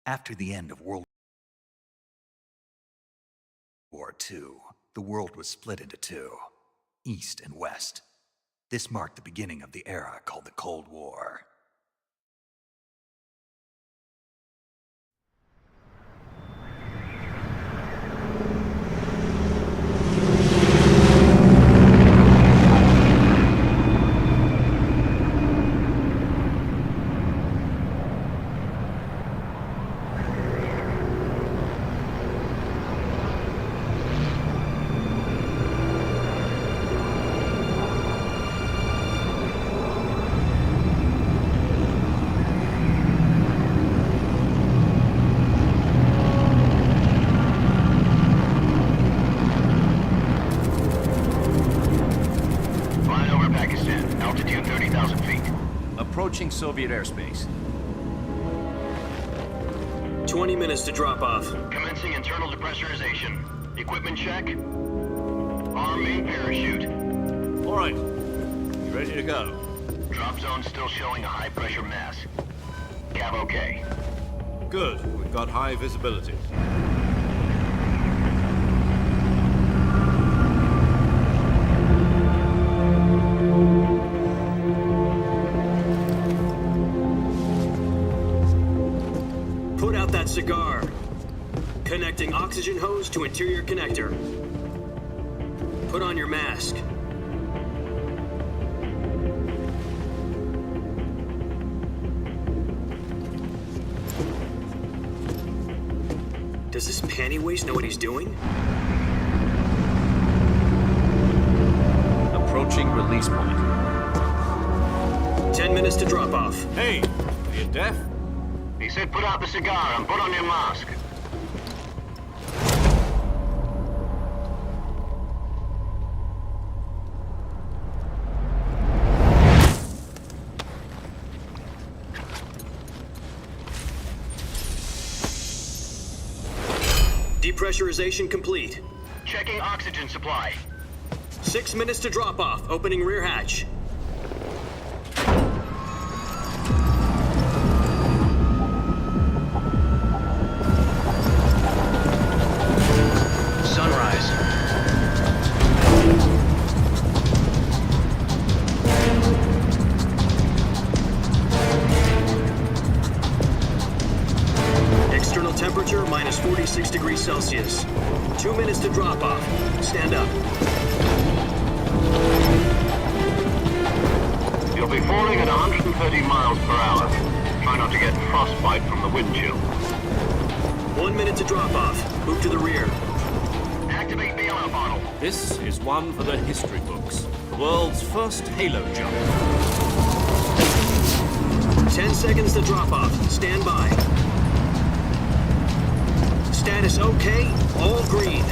After the end of World War II, the world was split into two, East and West. This marked the beginning of the era called the Cold War. Approaching Soviet airspace. 20 minutes to drop off. Commencing internal depressurization. Equipment check. Arm main parachute. All right. You ready to go? Drop zone still showing a high pressure mass. Cav okay. Good. We've got high visibility. Put out that cigar. Connecting oxygen hose to interior connector. Put on your mask. Does this panty waste know what he's doing? Approaching release point. 10 minutes to drop off. Hey, are you deaf? He said put out the cigar and put on your mask. Depressurization complete. Checking oxygen supply. 6 minutes to drop off. Opening rear hatch. Sunrise. External temperature minus 46 degrees Celsius. 2 minutes to drop off. Stand up. You'll be falling at 130 miles per hour. Try not to get frostbite from the wind chill. 1 minute to drop off. Move to the rear. Activate bailout bottle. This is one for the history books. The world's first halo jump. 10 seconds to drop off. Stand by. Status okay. All green.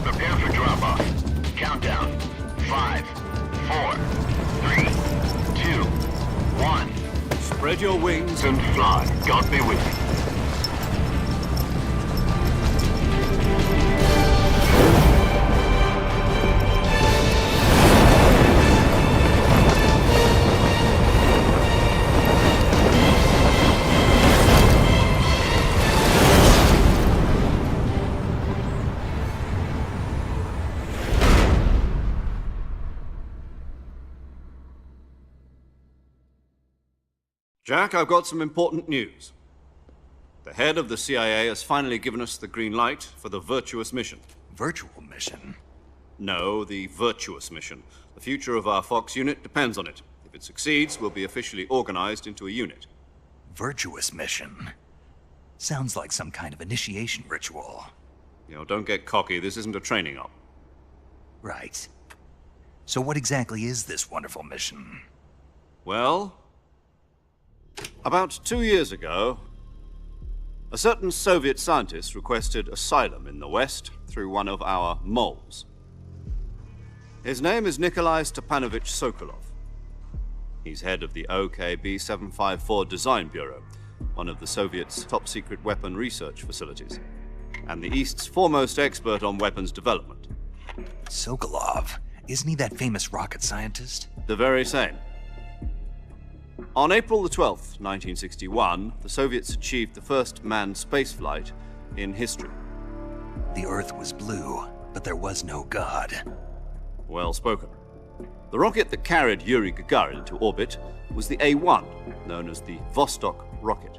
Prepare for drop off. Countdown. 5, 4, 3, 2, 1. Spread your wings And fly. God be with you. Jack, I've got some important news. The head of the CIA has finally given us the green light for the Virtuous mission. Virtual mission? No, the Virtuous mission. The future of our Fox unit depends on it. If it succeeds, we'll be officially organized into a unit. Virtuous mission? Sounds like some kind of initiation ritual. You know, don't get cocky. This isn't a training op. Right. So what exactly is this wonderful mission? Well, about 2 years ago, a certain Soviet scientist requested asylum in the West through one of our moles. His name is Nikolai Stepanovich Sokolov. He's head of the OKB-754 Design Bureau, one of the Soviets' top-secret weapon research facilities, and the East's foremost expert on weapons development. Sokolov? Isn't he that famous rocket scientist? The very same. On April the 12th, 1961, the Soviets achieved the first manned spaceflight in history. The Earth was blue, but there was no God. Well spoken. The rocket that carried Yuri Gagarin into orbit was the A-1, known as the Vostok rocket.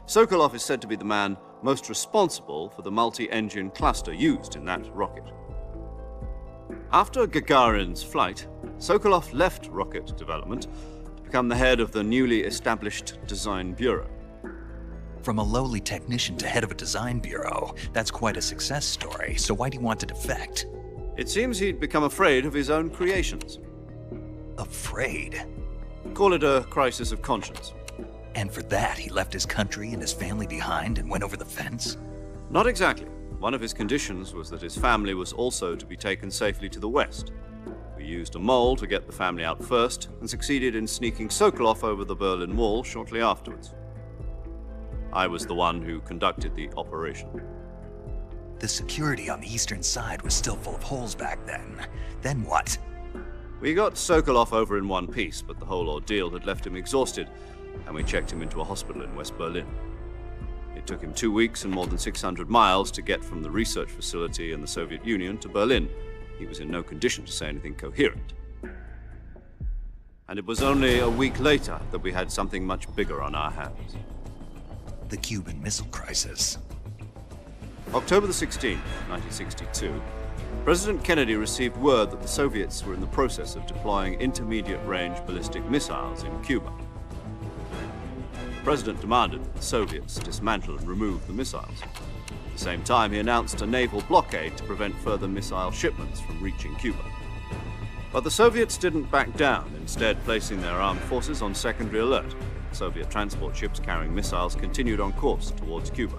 Sokolov is said to be the man most responsible for the multi-engine cluster used in that rocket. After Gagarin's flight, Sokolov left rocket development to become the head of the newly established Design Bureau. From a lowly technician to head of a design bureau, that's quite a success story, so why do you want to defect? It seems he'd become afraid of his own creations. Afraid? Call it a crisis of conscience. And for that, he left his country and his family behind and went over the fence? Not exactly. One of his conditions was that his family was also to be taken safely to the west. We used a mole to get the family out first and succeeded in sneaking Sokolov over the Berlin Wall shortly afterwards. I was the one who conducted the operation. The security on the eastern side was still full of holes back then. Then what? We got Sokolov over in one piece, but the whole ordeal had left him exhausted, and we checked him into a hospital in West Berlin. It took him 2 weeks and more than 600 miles to get from the research facility in the Soviet Union to Berlin. He was in no condition to say anything coherent. And it was only a week later that we had something much bigger on our hands. The Cuban Missile Crisis. October the 16th, 1962, President Kennedy received word that the Soviets were in the process of deploying intermediate-range ballistic missiles in Cuba. The President demanded that the Soviets dismantle and remove the missiles. At the same time, he announced a naval blockade to prevent further missile shipments from reaching Cuba. But the Soviets didn't back down, instead placing their armed forces on secondary alert. Soviet transport ships carrying missiles continued on course towards Cuba.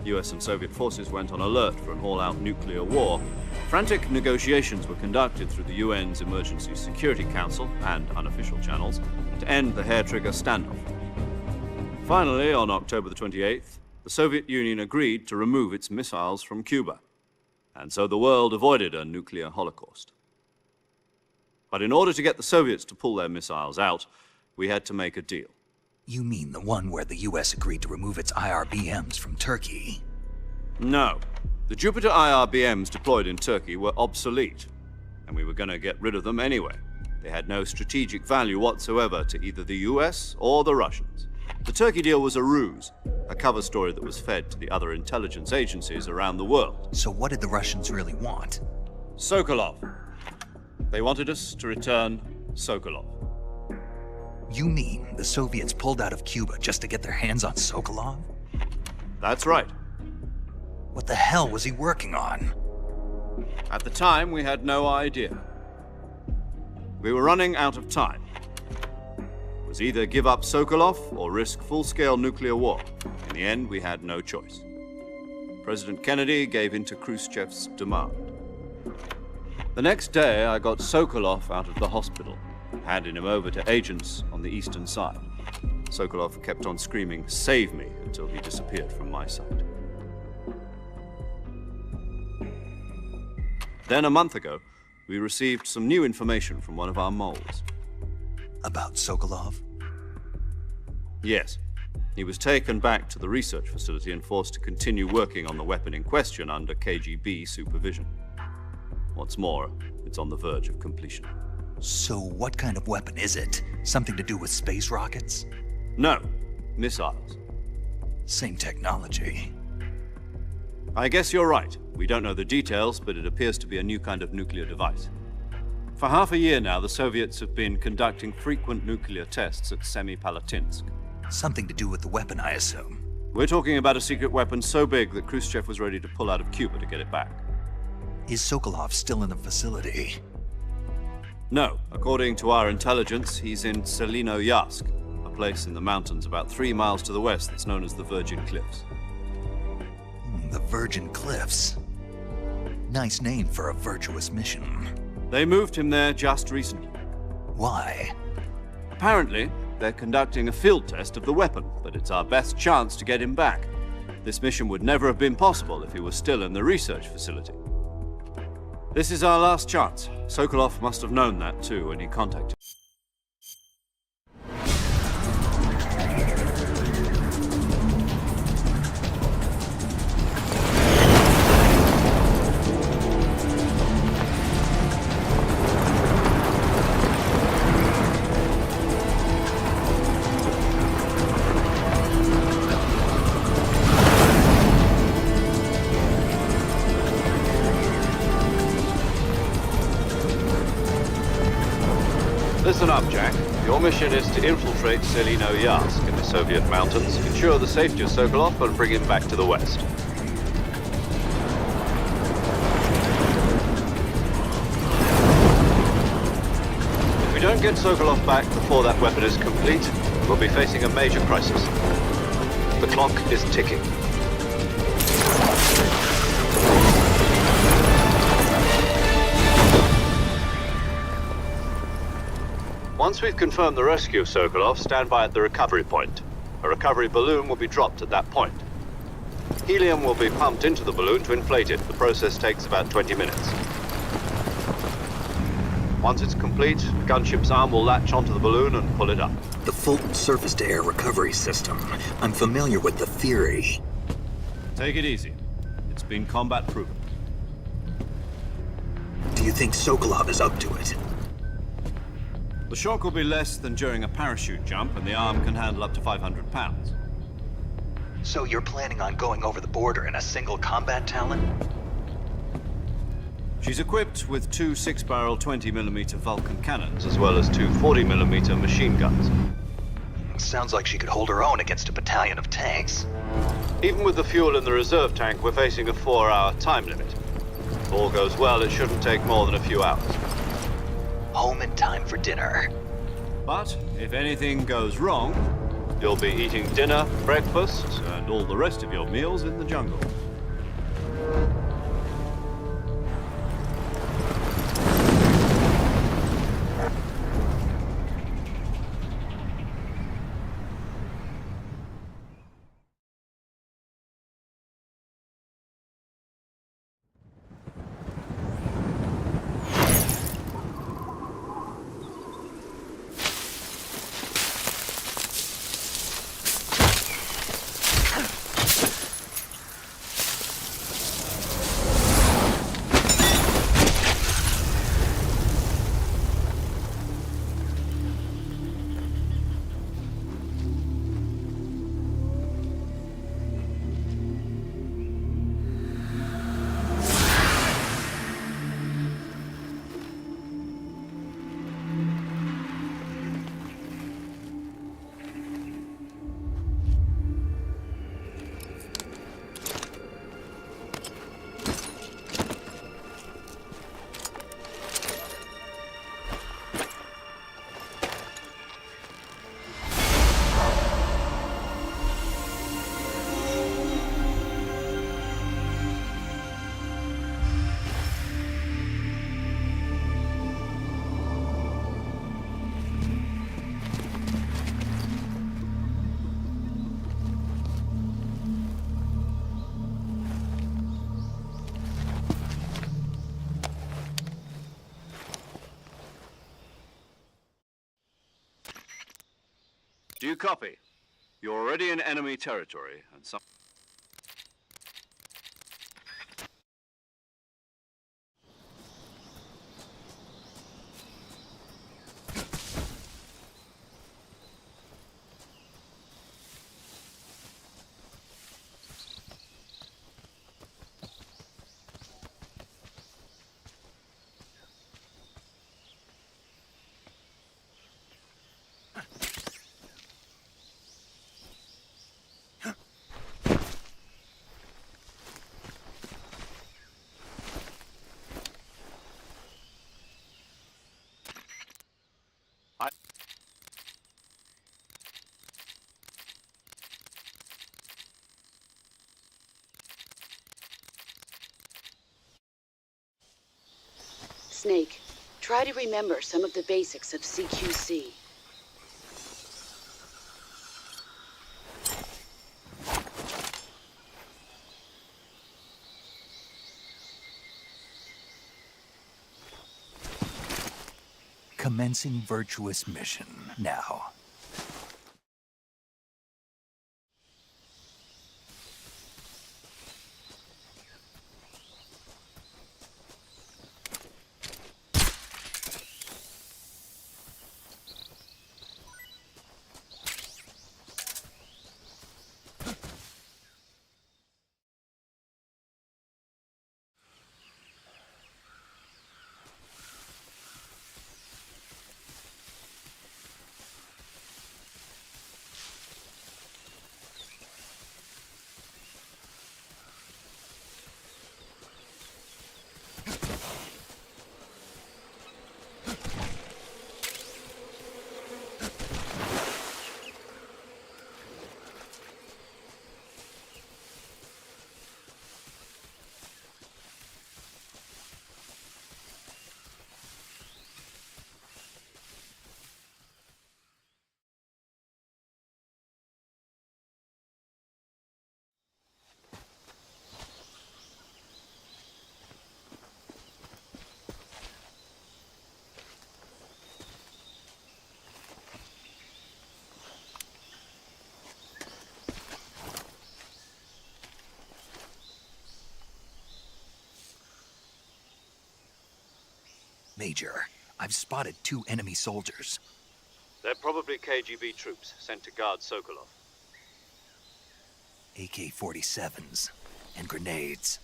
US and Soviet forces went on alert for an all-out nuclear war. Frantic negotiations were conducted through the UN's Emergency Security Council and unofficial channels to end the hair-trigger standoff. Finally, on October the 28th, the Soviet Union agreed to remove its missiles from Cuba, and so the world avoided a nuclear holocaust. But in order to get the Soviets to pull their missiles out, we had to make a deal. You mean the one where the US agreed to remove its IRBMs from Turkey? No. The Jupiter IRBMs deployed in Turkey were obsolete, and we were going to get rid of them anyway. They had no strategic value whatsoever to either the US or the Russians. The Turkey deal was a ruse, a cover story that was fed to the other intelligence agencies around the world. So what did the Russians really want? Sokolov. They wanted us to return Sokolov. You mean the Soviets pulled out of Cuba just to get their hands on Sokolov? That's right. What the hell was he working on? At the time, we had no idea. We were running out of time. It was either give up Sokolov or risk full-scale nuclear war. In the end, we had no choice. President Kennedy gave in to Khrushchev's demand. The next day, I got Sokolov out of the hospital, handing him over to agents on the eastern side. Sokolov kept on screaming, "Save me," until he disappeared from my sight. Then a month ago, we received some new information from one of our moles. About Sokolov? Yes. He was taken back to the research facility and forced to continue working on the weapon in question under KGB supervision. What's more, it's on the verge of completion. So what kind of weapon is it? Something to do with space rockets? No, missiles. Same technology. I guess you're right. We don't know the details, but it appears to be a new kind of nuclear device. For half a year now, the Soviets have been conducting frequent nuclear tests at Semipalatinsk. Something to do with the weapon, I assume. We're talking about a secret weapon so big that Khrushchev was ready to pull out of Cuba to get it back. Is Sokolov still in the facility? No. According to our intelligence, he's in Selinoyarsk, a place in the mountains about 3 miles to the west that's known as the Virgin Cliffs. The Virgin Cliffs. Nice name for a virtuous mission. They moved him there just recently. Why? Apparently, they're conducting a field test of the weapon, but it's our best chance to get him back. This mission would never have been possible if he was still in the research facility. This is our last chance. Sokolov must have known that too when he contacted. up, Jack. Your mission is to infiltrate Selino Yask in the Soviet mountains, ensure the safety of Sokolov, and bring him back to the west. If we don't get Sokolov back before that weapon is complete, we'll be facing a major crisis. The clock is ticking. Once we've confirmed the rescue of Sokolov, stand by at the recovery point. A recovery balloon will be dropped at that point. Helium will be pumped into the balloon to inflate it. The process takes about 20 minutes. Once it's complete, the gunship's arm will latch onto the balloon and pull it up. The Fulton surface-to-air recovery system. I'm familiar with the theory. Take it easy. It's been combat proven. Do you think Sokolov is up to it? The shock will be less than during a parachute jump, and the arm can handle up to 500 pounds. So you're planning on going over the border in a single combat Talon? She's equipped with two 6-barrel 20mm Vulcan cannons, as well as two 40mm machine guns. Sounds like she could hold her own against a battalion of tanks. Even with the fuel in the reserve tank, we're facing a 4-hour time limit. If all goes well, it shouldn't take more than a few hours. Home in time for dinner. But if anything goes wrong, you'll be eating dinner, breakfast, and all the rest of your meals in the jungle. Do you copy? You're already in enemy territory, and some... Snake, try to remember some of the basics of CQC. Commencing virtuous mission now. Major, I've spotted 2 enemy soldiers. They're probably KGB troops sent to guard Sokolov. AK-47s and grenades.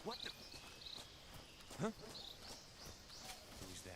What the? Huh? Who's that?